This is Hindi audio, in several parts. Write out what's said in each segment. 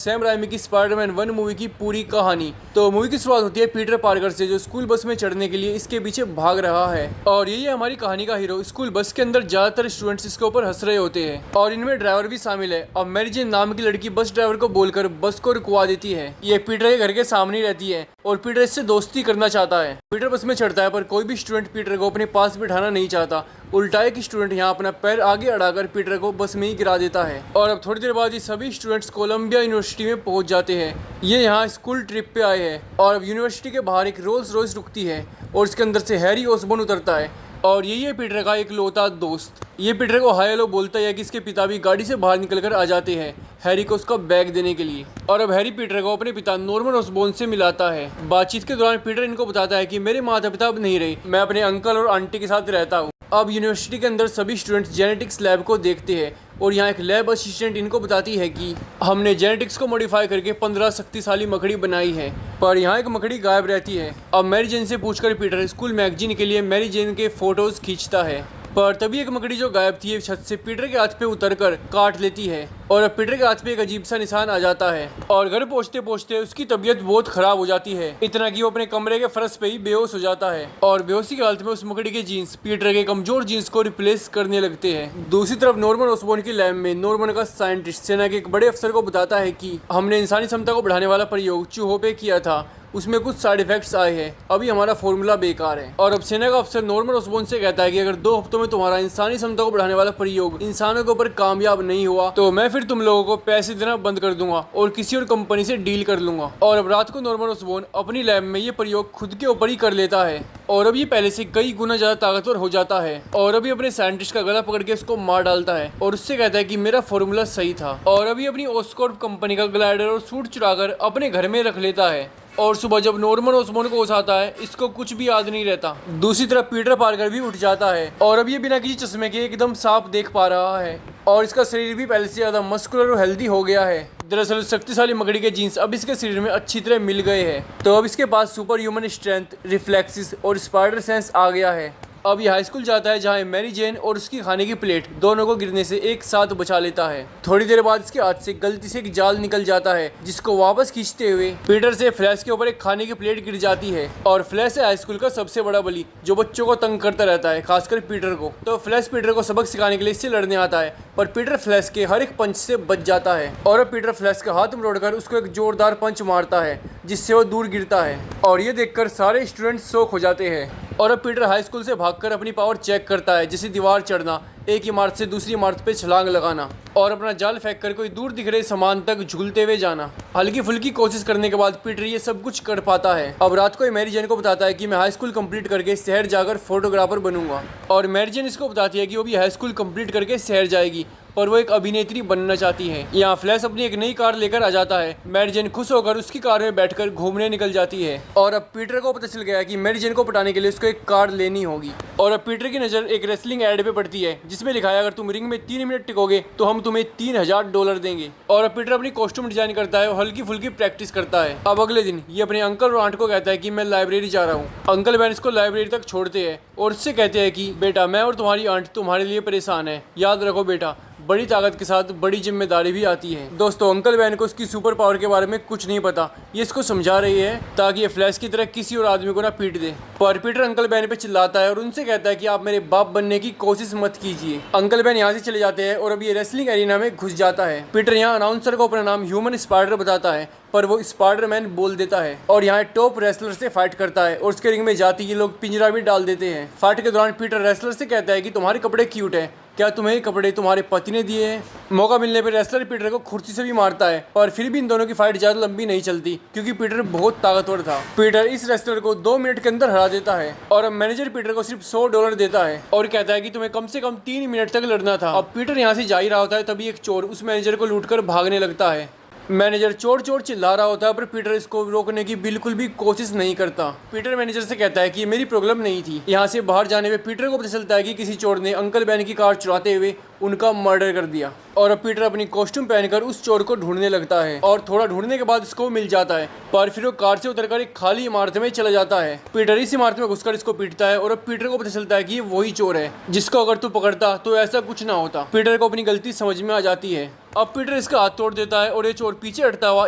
सैम राइमी की स्पाइडरमैन 1 मूवी की पूरी कहानी। तो मूवी की शुरुआत होती है पीटर पार्कर से, जो स्कूल बस में चढ़ने के लिए इसके पीछे भाग रहा है। और यही है हमारी कहानी का हीरो। स्कूल बस के अंदर ज्यादातर स्टूडेंट्स इसके ऊपर हंस रहे होते हैं और इनमें ड्राइवर भी शामिल है। अब मैरी जेन नाम की लड़की बस ड्राइवर को बोलकर बस को रुकवा देती है। ये पीटर के घर के सामने ही रहती है और पीटर इससे दोस्ती करना चाहता है। पीटर बस में चढ़ता है पर कोई भी स्टूडेंट पीटर को अपने पास बिठाना नहीं चाहता। उल्टा एक स्टूडेंट यहाँ अपना पैर आगे अड़ाकर पीटर को बस में ही गिरा देता है। और अब थोड़ी देर बाद ये सभी स्टूडेंट्स कोलंबिया यूनिवर्सिटी में पहुंच जाते हैं। ये यहाँ स्कूल ट्रिप पे आए हैं और अब यूनिवर्सिटी के बाहर एक रोल्स रॉयस रुकती है और इसके अंदर से हैरी ओसबोर्न उतरता है और यही है पीटर का एक लौता दोस्त। ये पीटर को हाय हेलो बोलता है कि इसके पिता भी गाड़ी से बाहर निकलकर आ जाते हैं हैरी को उसका बैग देने के लिए। और अब हैरी पीटर को अपने पिता नॉर्मन ओसबोर्न से मिलाता है। बातचीत के दौरान पीटर इनको बताता है कि मेरे माता पिता अब नहीं रहे, मैं अपने अंकल और आंटी के साथ रहता हूँ। अब यूनिवर्सिटी के अंदर सभी स्टूडेंट्स जेनेटिक्स लैब को देखते हैं और यहाँ एक लैब असिस्टेंट इनको बताती है कि हमने जेनेटिक्स को मॉडिफाई करके 15 शक्तिशाली मकड़ी बनाई है, पर यहाँ एक मकड़ी गायब रहती है। अब मैरी जेन से पूछकर पीटर स्कूल मैगजीन के लिए मैरी जेन के फोटोज खींचता है, पर तभी एक मकड़ी जो गायब थी छत से पीटर के हाथ पे उतरकर काट लेती है और अब पीटर के हाथ पे एक अजीब सा निशान आ जाता है और घर पहुंचते पहुंचते उसकी तबीयत बहुत खराब हो जाती है, इतना कि वो अपने कमरे के फर्श पे ही बेहोश हो जाता है। और बेहोशी की हालत में उस मकड़ी के जीन्स पीटर के कमजोर जीन्स को रिप्लेस करने लगते हैं। दूसरी तरफ नॉर्मन ओसबोर्न की लैब में नॉर्मन का साइंटिस्ट सेना के एक बड़े अफसर को बताता है कि हमने इंसानी क्षमता को बढ़ाने वाला प्रयोग चूहों पे किया था, उसमें कुछ साइड इफेक्ट्स आए हैं, अभी हमारा फॉर्मूला बेकार है। और अब सेना का अफसर नॉर्मन ओसबोर्न से कहता है कि अगर 2 हफ्तों में तुम्हारा इंसानी क्षमता को बढ़ाने वाला प्रयोग इंसानों के ऊपर कामयाब नहीं हुआ तो मैं फिर तुम लोगों को पैसे देना बंद कर दूंगा और किसी और कंपनी से डील कर लूंगा। और अब रात को नॉर्मन ओसबोर्न अपनी लैब में ये प्रयोग खुद के ऊपर ही कर लेता है और अब ये पहले से कई गुना ज्यादा ताकतवर हो जाता है और अभी अपने साइंटिस्ट का गला पकड़ के उसको मार डालता है और उससे कहता है कि मेरा फॉर्मूला सही था। और अभी अपनी ऑस्कॉर्प कंपनी का ग्लाइडर और सूट चुराकर अपने घर में रख लेता है। और सुबह जब नॉर्मन ओसबोर्न को उठाता है इसको कुछ भी याद नहीं रहता। दूसरी तरफ पीटर पार्कर भी उठ जाता है और अब ये बिना किसी चश्मे के एकदम साफ देख पा रहा है और इसका शरीर भी पहले से ज्यादा मस्कुलर और हेल्दी हो गया है। दरअसल शक्तिशाली मकड़ी के जीन्स अब इसके शरीर में अच्छी तरह मिल गए हैं, तो अब इसके पास सुपर ह्यूमन स्ट्रेंथ, रिफ्लेक्सेस और स्पाइडर सेंस आ गया है। अब ये हाई स्कूल जाता है जहाँ मैरी जेन और उसकी खाने की प्लेट दोनों को गिरने से एक साथ बचा लेता है। थोड़ी देर बाद इसके हाथ से गलती से एक जाल निकल जाता है जिसको वापस खींचते हुए पीटर से फ्लैश के ऊपर एक खाने की प्लेट गिर जाती है। और फ्लैश है हाई स्कूल का सबसे बड़ा बली जो बच्चों को तंग करता रहता है, खासकर पीटर को। तो फ्लैश पीटर को सबक सिखाने के लिए इससे लड़ने आता है पर पीटर फ्लैश के हर एक पंच से बच जाता है और अब पीटर फ्लैश का हाथ मरोड़कर उसको एक जोरदार पंच मारता है जिससे वो दूर गिरता है और ये देखकर सारे स्टूडेंट्स शॉक हो जाते हैं। और अब पीटर हाई स्कूल से भागकर अपनी पावर चेक करता है, जैसे दीवार चढ़ना, एक इमारत से दूसरी इमारत पे छलांग लगाना और अपना जाल फेंक कर कोई दूर दिख रहे सामान तक झूलते हुए जाना। हल्की फुल्की कोशिश करने के बाद पीटर ये सब कुछ कर पाता है। अब रात को मैरी जेन को बताता है कि मैं हाई स्कूल कंप्लीट करके शहर जाकर फोटोग्राफर बनूंगा और मैरी जेन इसको बताती है कि वो भी हाई स्कूल कंप्लीट करके शहर जाएगी पर वो एक अभिनेत्री बनना चाहती है। यहाँ फ्लैश अपनी एक नई कार लेकर आ जाता है। मैरी जेन खुश होकर उसकी कार में बैठकर घूमने निकल जाती है और अब पीटर को पता चल गया कि मैरी जेन को पटाने के लिए उसको एक कार लेनी होगी। और अब पीटर की नज़र एक रेसलिंग एड पे पड़ती है जिसमें लिखा है अगर तुम रिंग में 3 मिनट टिकोगे तो हम तुम्हें $3000 देंगे। और अब पीटर अपनी कॉस्ट्यूम डिजाइन करता है और हल्की फुल्की प्रैक्टिस करता है। अब अगले दिन ये अपने अंकल और आंट को कहता है कि मैं लाइब्रेरी जा रहा हूँ। अंकल बैन इसको लाइब्रेरी तक छोड़ते हैं और उससे कहते हैं कि बेटा मैं और तुम्हारी आंट तुम्हारे लिए परेशान है, याद रखो बेटा बड़ी ताकत के साथ बड़ी जिम्मेदारी भी आती है। दोस्तों अंकल बैन को उसकी सुपर पावर के बारे में कुछ नहीं पता, ये इसको समझा रही है ताकि ये फ्लैश की तरह किसी और आदमी को ना पीट दे। पर पीटर अंकल बैन पे चिल्लाता है और उनसे कहता है कि आप मेरे बाप बनने की कोशिश मत कीजिए। अंकल बैन यहाँ से चले जाते हैं और अब ये रेसलिंग एरिना में घुस जाता है। पीटर यहाँ अनाउंसर को अपना नाम ह्यूमन स्पाइडर बताता है पर वो स्पाइडरमैन बोल देता है और यहाँ टॉप रेसलर से फाइट करता है और उसके रिंग में जाती ये लोग पिंजरा भी डाल देते हैं। फाइट के दौरान पीटर रेसलर से कहता है कि तुम्हारे कपड़े क्यूट है, क्या तुम्हें ये कपड़े तुम्हारे पति ने दिए हैं? मौका मिलने पर रेसलर पीटर को खुर्सी से भी मारता है पर फिर भी इन दोनों की फाइट ज्यादा लंबी नहीं चलती क्योंकि पीटर बहुत ताकतवर था। पीटर इस रेसलर को 2 मिनट के अंदर हरा देता है और अब मैनेजर पीटर को सिर्फ $100 देता है और कहता है कि तुम्हें कम से कम 3 मिनट तक लड़ना था। अब पीटर यहाँ से जा ही रहा होता है तभी एक चोर उस मैनेजर को लूटकर भागने लगता है। मैनेजर चोर चोर चिल्ला रहा होता है पर पीटर इसको रोकने की बिल्कुल भी कोशिश नहीं करता। पीटर मैनेजर से कहता है कि ये मेरी प्रॉब्लम नहीं थी। यहाँ से बाहर जाने में पीटर को पता चलता है कि किसी चोर ने अंकल बैन की कार चुराते हुए उनका मर्डर कर दिया और अब पीटर अपनी कॉस्ट्यूम पहनकर उस चोर को ढूंढने लगता है और थोड़ा ढूंढने के बाद इसको मिल जाता है पर फिर वो कार से उतरकर एक खाली इमारत में चला जाता है। पीटर इस इमारत में घुसकर इसको पीटता है और अब पीटर को पता चलता है कि ये वही चोर है जिसको अगर तू पकड़ता तो ऐसा कुछ ना होता। पीटर को अपनी गलती समझ में आ जाती है अब पीटर इसका हाथ तोड़ देता है और ये चोर पीछे हटता हुआ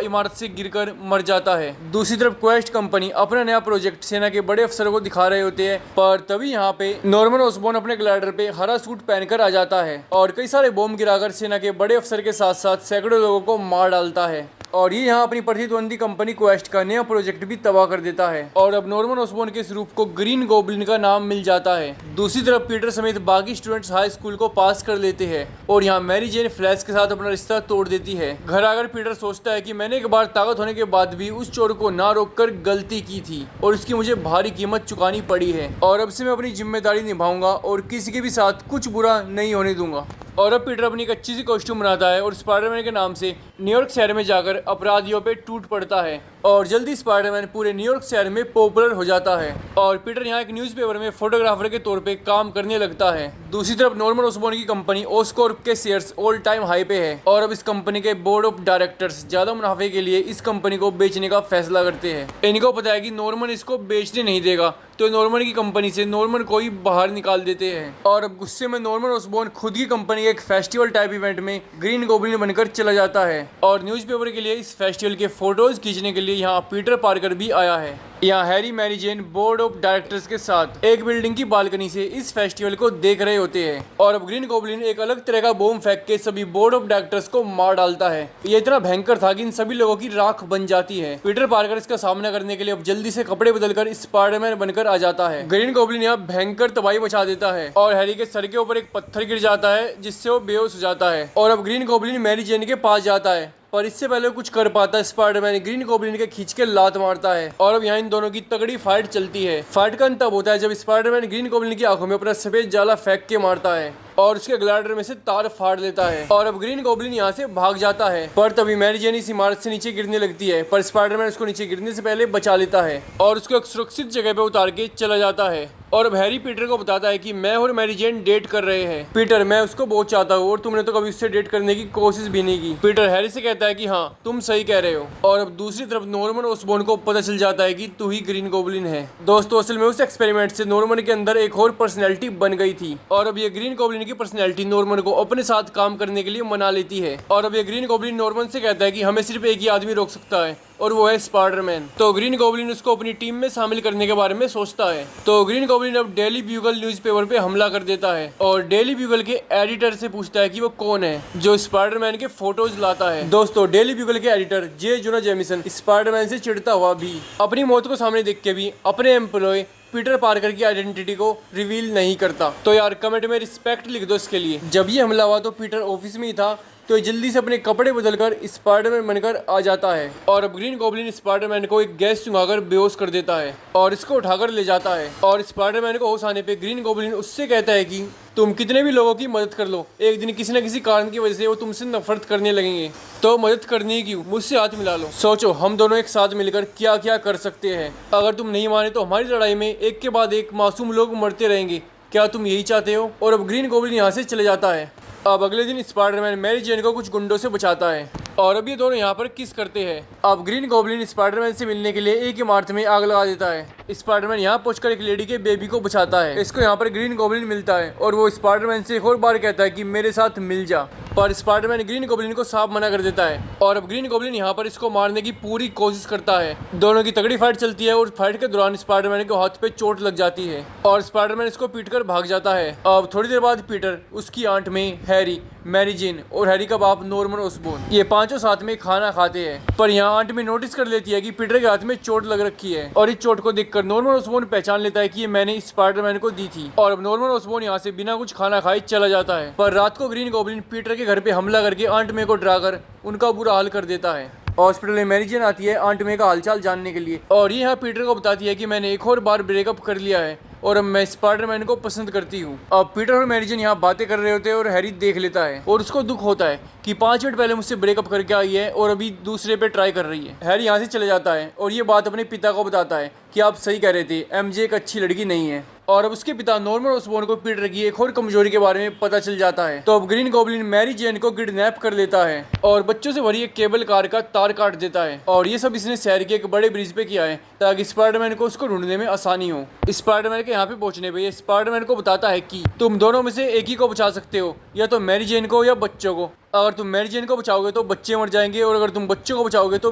इमारत से गिरकर मर जाता है। दूसरी तरफ क्वेस्ट कंपनी अपना नया प्रोजेक्ट सेना के बड़े अफसरों को दिखा रहे होते हैं, पर तभी यहाँ पे नॉर्मन ऑसबॉर्न अपने ग्लाइडर पे हरा सूट पहनकर आ जाता है और कई सारे बॉम्ब गिराकर सेना के बड़े अफसर के साथ साथ सैकड़ों लोगों को मार डालता है और ये यहाँ अपनी प्रतिद्वंदी कंपनी क्वेस्ट का नया प्रोजेक्ट भी तबाह कर देता है और अब नॉर्मन ऑसबॉर्न के इस रूप को ग्रीन गोब्लिन का नाम मिल जाता है। दूसरी तरफ पीटर समेत बाकी स्टूडेंट्स हाई स्कूल को पास कर लेते हैं और यहाँ मैरी जेन फ्लैश के साथ अपना रिश्ता तोड़ देती है। घर आकर पीटर सोचता है कि मैंने एक बार ताकत होने के बाद भी उस चोर को ना रोककर गलती की थी और इसकी मुझे भारी कीमत चुकानी पड़ी है और अब से मैं अपनी जिम्मेदारी निभाऊंगा और किसी के भी साथ कुछ बुरा नहीं होने दूंगा। और अब पीटर अपनी एक अच्छी सी कॉस्ट्यूम बनाता है और स्पाइडरमैन के नाम से न्यूयॉर्क शहर में जाकर अपराधियों पे टूट पड़ता है और जल्दी स्पाइडरमैन पूरे न्यूयॉर्क शहर में पॉपुलर हो जाता है और पीटर यहाँ एक न्यूज़पेपर में फोटोग्राफर के तौर पे काम करने लगता है। दूसरी तरफ नॉर्मन ऑसबॉर्न की कंपनी ओस्कॉर्प के शेयर्स ऑल टाइम हाई पे है और अब इस कंपनी के बोर्ड ऑफ डायरेक्टर्स ज्यादा मुनाफे के लिए इस कंपनी को बेचने का फैसला करते हैं। इनको पता है कि नॉर्मन इसको बेचने नहीं देगा तो नॉर्मन की कंपनी से नॉर्मन को ही बाहर निकाल देते हैं और अब गुस्से में नॉर्मन ऑसबॉर्न खुद की कंपनी के एक फेस्टिवल टाइप इवेंट में ग्रीन गोब्लिन बनकर चला जाता है और न्यूज़पेपर के लिए इस फेस्टिवल के फोटोज खींचने के लिए यहाँ पीटर पार्कर भी आया है। यहाँ Harry Mary Jane board of directors के साथ एक बिल्डिंग की बालकनी से इस फेस्टिवल को देख रहे होते हैं और अब ग्रीन गोब्लिन एक अलग तरह का बॉम्ब फेंक के सभी बोर्ड ऑफ डायरेक्टर्स को मार डालता है। ये इतना भयंकर था कि इन सभी लोगों की राख बन जाती है। पीटर पार्कर इसका सामना करने के लिए अब जल्दी से कपड़े बदलकर स्पाइडरमैन बनकर आ जाता है। ग्रीन गोब्लिन यहाँ भयंकर तबाही मचा देता है और हैरी के सर के ऊपर एक पत्थर गिर जाता है जिससे वो बेहोश हो जाता है और अब ग्रीन गोब्लिन मैरी जेन के पास जाता है पर इससे पहले कुछ कर पाता है स्पाइडरमैन ग्रीन गोब्लिन के खींच के लात मारता है और अब यहाँ इन दोनों की तगड़ी फाइट चलती है। फाइट का अंत तब होता है जब स्पाइडरमैन ग्रीन गोब्लिन की आंखों में अपना सफेद जाला फेंक के मारता है और उसके ग्लाइडर में से तार फाड़ लेता है और अब ग्रीन गोब्लिन यहाँ से भाग जाता है पर तभी मैरी जेन इस इमारत से नीचे गिरने लगती है पर स्पाइडरमैन उसको नीचे गिरने से पहले बचा लेता है और उसको एक सुरक्षित जगह पे उतार के चला जाता है और अब हैरी पीटर को बताता है कि मैं और मैरी जेन डेट कर रहे हैं। पीटर, मैं उसको बहुत चाहता हूँ और तुमने तो कभी उससे डेट करने की कोशिश भी नहीं की। पीटर हैरी से कहता है कि हाँ तुम सही कह रहे हो और अब दूसरी तरफ नॉर्मन ऑसबॉर्न को पता चल जाता है कि तू ही ग्रीन गोब्लिन है। दोस्तों असल में उस एक्सपेरिमेंट से नॉर्मन के अंदर एक और पर्सनैलिटी बन गई थी और अब ये ग्रीन गोब्लिन की पर्सनैलिटी नॉर्मन को अपने साथ काम करने के लिए मना लेती है और अब ये ग्रीन गोब्लिन नॉर्मन से कहता है कि हमें सिर्फ एक ही आदमी रोक सकता है और वो है स्पाइडरमैन। तो ग्रीन गोब्लिन उसको अपनी टीम में शामिल करने के बारे में सोचता है। तो ग्रीन गोब्लिन अब डेली ब्यूगल न्यूज़पेपर पे हमला कर देता है और डेली ब्यूगल के एडिटर से पूछता है कि वो कौन है जो स्पाइडरमैन के फोटोज लाता है। दोस्तों डेली ब्यूगल के एडिटर जे जोना जेमिसन स्पाइडरमैन से चिढ़ता हुआ भी अपनी मौत को सामने देख के भी अपने एम्प्लॉय पीटर पार्कर की आइडेंटिटी को रिवील नहीं करता। तो यार कमेंट में रिस्पेक्ट लिख दो इसके लिए। जब ये हमला हुआ तो पीटर ऑफिस में ही था तो जल्दी से अपने कपड़े बदलकर स्पाइडरमैन बनकर आ जाता है और अब ग्रीन गोब्लिन स्पाइडरमैन को एक गैस चुंगाकर बेहोश कर देता है और इसको उठाकर ले जाता है और स्पाइडरमैन को होश आने पे ग्रीन गोब्लिन उससे कहता है कि तुम कितने भी लोगों की मदद कर लो, एक दिन किसी न किसी कारण की वजह से वो तुमसे नफरत करने लगेंगे, तो मदद करनी ही क्यों, मुझसे हाथ मिला लो। सोचो हम दोनों एक साथ मिलकर क्या क्या कर सकते हैं। अगर तुम नहीं माने तो हमारी लड़ाई में एक के बाद एक मासूम लोग मरते रहेंगे, क्या तुम यही चाहते हो। और अब ग्रीन गोब्लिन यहाँ से चले जाता है। अब अगले दिन स्पाइडरमैन मैरी जेन को कुछ गुंडों से बचाता है और अब ये दोनों यहाँ पर किस करते हैं। अब ग्रीन गोब्लिन स्पाइडरमैन से मिलने के लिए एक इमारत में आग लगा देता है। स्पाइडरमैन यहाँ पहुंचकर एक लेडी के बेबी को बचाता है। इसको यहाँ पर ग्रीन गोब्लिन मिलता है और वो स्पाइडरमैन से एक और बार कहता है कि मेरे साथ मिल जा, पर स्पाइडरमैन ग्रीन गोब्लिन को साफ मना कर देता है और अब ग्रीन गोब्लिन यहाँ पर इसको मारने की पूरी कोशिश करता है। दोनों की तगड़ी फाइट चलती है और फाइट के दौरान स्पाइडरमैन के हाथ पे चोट लग जाती है और स्पाइडरमैन इसको पीटकर भाग जाता है। अब थोड़ी देर बाद पीटर, उसकी आंट में हैरी, मैरी जेन और हैरी का बाप नॉर्मन ऑसबॉर्न ये पांचों साथ में खाना खाते हैं पर यहाँ आंट में नोटिस कर लेती है कि पीटर के हाथ में चोट लग रखी है और इस चोट को देखकर नॉर्मन ऑसबॉर्न पहचान लेता है कि ये मैंने स्पाइडरमैन को दी थी और अब नॉर्मन ऑसबॉर्न यहाँ से बिना कुछ खाना खाए चला जाता है। पर रात को ग्रीन गोब्लिन पीटर के घर पे हमला करके आंट मे को डराकर उनका बुरा हाल कर देता है। हॉस्पिटल में मैरी जेन आती है आंट मे का हालचाल जानने के लिए और ये यहाँ पीटर को बताती है कि मैंने एक और बार ब्रेकअप कर लिया है और अब मैं स्पाइडरमैन को पसंद करती हूँ। अब पीटर और मैरी जेन यहाँ बातें कर रहे होते हैं और हैरी देख लेता है और उसको दुख होता है कि 5 मिनट पहले मुझसे ब्रेकअप करके आई है और अभी दूसरे पे ट्राई कर रही है। हैरी यहाँ से चले जाता है और ये बात अपने पिता को बताता है कि आप सही कह रहे थे, एमजे एक अच्छी लड़की नहीं है। और अब उसके पिता नॉर्मन ऑसबॉर्न को पीटर की एक और कमजोरी के बारे में पता चल जाता है। तो अब ग्रीन गोब्लिन मैरी जेन को किडनैप कर लेता है और बच्चों से भरी एक केबल कार का तार काट देता है और ये सब इसने शहर के एक बड़े ब्रिज पे किया है ताकि स्पाइडरमैन को उसको ढूंढने में आसानी हो। स्पाइडरमैन के यहाँ पे पहुंचने पे ये स्पाइडरमैन को बताता है कि तुम दोनों में से एक ही को बचा सकते हो, या तो मैरी जेन को या बच्चों को। अगर तुम मैरी जेन को बचाओगे तो बच्चे मर जाएंगे, और अगर तुम बच्चों को बचाओगे तो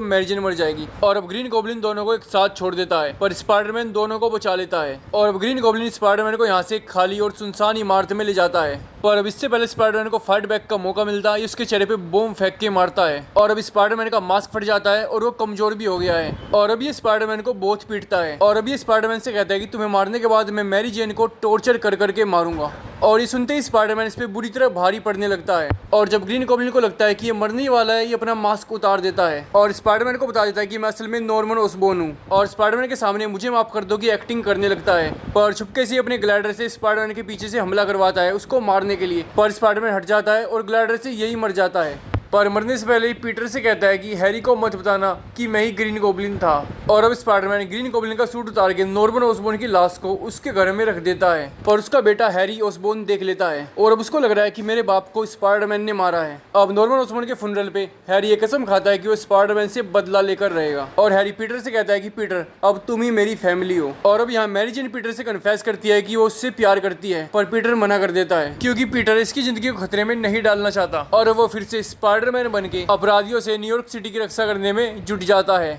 मैरी जेन मर जाएगी। और अब ग्रीन गॉब्लिन दोनों को एक साथ छोड़ देता है, पर स्पाइडरमैन दोनों को बचा लेता है। और अब ग्रीन गॉब्लिन स्पाइडरमैन को यहाँ से एक खाली और सुनसान इमारत में ले जाता है, पर अब इससे पहले स्पाइडरमैन को फाइट बैक का मौका मिलता है। उसके चेहरे पे बॉम्ब फेंक के मारता है, और अब स्पाइडरमैन का मास्क फट जाता है और वो कमजोर भी हो गया है। और अब ये स्पाइडरमैन को बहुत पीटता है, और अब ये स्पाइडरमैन से कहता है कि तुम्हें मारने के बाद मैं मैरी जेन को टॉर्चर कर करके मारूंगा। और ये सुनते ही स्पाइडरमैन इस पे बुरी तरह भारी पड़ने लगता है, और जब ग्रीन गॉब्लिन को लगता है कि ये मरने ही वाला है, ये अपना मास्क उतार देता है और स्पाइडरमैन को बता देता है कि मैं असल में नॉर्मन ओसबोर्न हूँ, और स्पाइडरमैन के सामने मुझे माफ कर दो की एक्टिंग करने लगता है। पर छुपके से अपने ग्लाइडर से स्पाइडरमैन के पीछे से हमला करवाता है उसको मारने के लिए, पर स्पाइडरमैन हट जाता है और ग्लाइडर से यही मर जाता है। पर मरने से पहले ही पीटर से कहता है कि हैरी को मत बताना कि मैं ही ग्रीन गॉब्लिन था। और अब स्पाइडरमैन ग्रीन गॉब्लिन का सूट उतार के नॉर्मन ओसबोर्न की लाश को उसके घर में रख देता है, पर उसका बेटा हैरी ओसबोर्न देख लेता है, और अब उसको लग रहा है कि मेरे बाप को स्पाइडरमैन ने मारा है। अब नॉर्मन ओसबोर्न के फुनरल पे हैरी ये कसम खाता है कि वो स्पाइडरमैन से बदला लेकर रहेगा, और हैरी पीटर से कहता है कि पीटर अब तुम ही मेरी फैमिली हो। और अब यहाँ मैरी जेन पीटर से कन्फेस करती है कि वो उससे प्यार करती है, पर पीटर मना कर देता है क्योंकि पीटर इसकी जिंदगी को खतरे में नहीं डालना चाहता, और वो फिर से स्पाइडरमैन बन के अपराधियों से न्यूयॉर्क सिटी की रक्षा करने में जुट जाता है।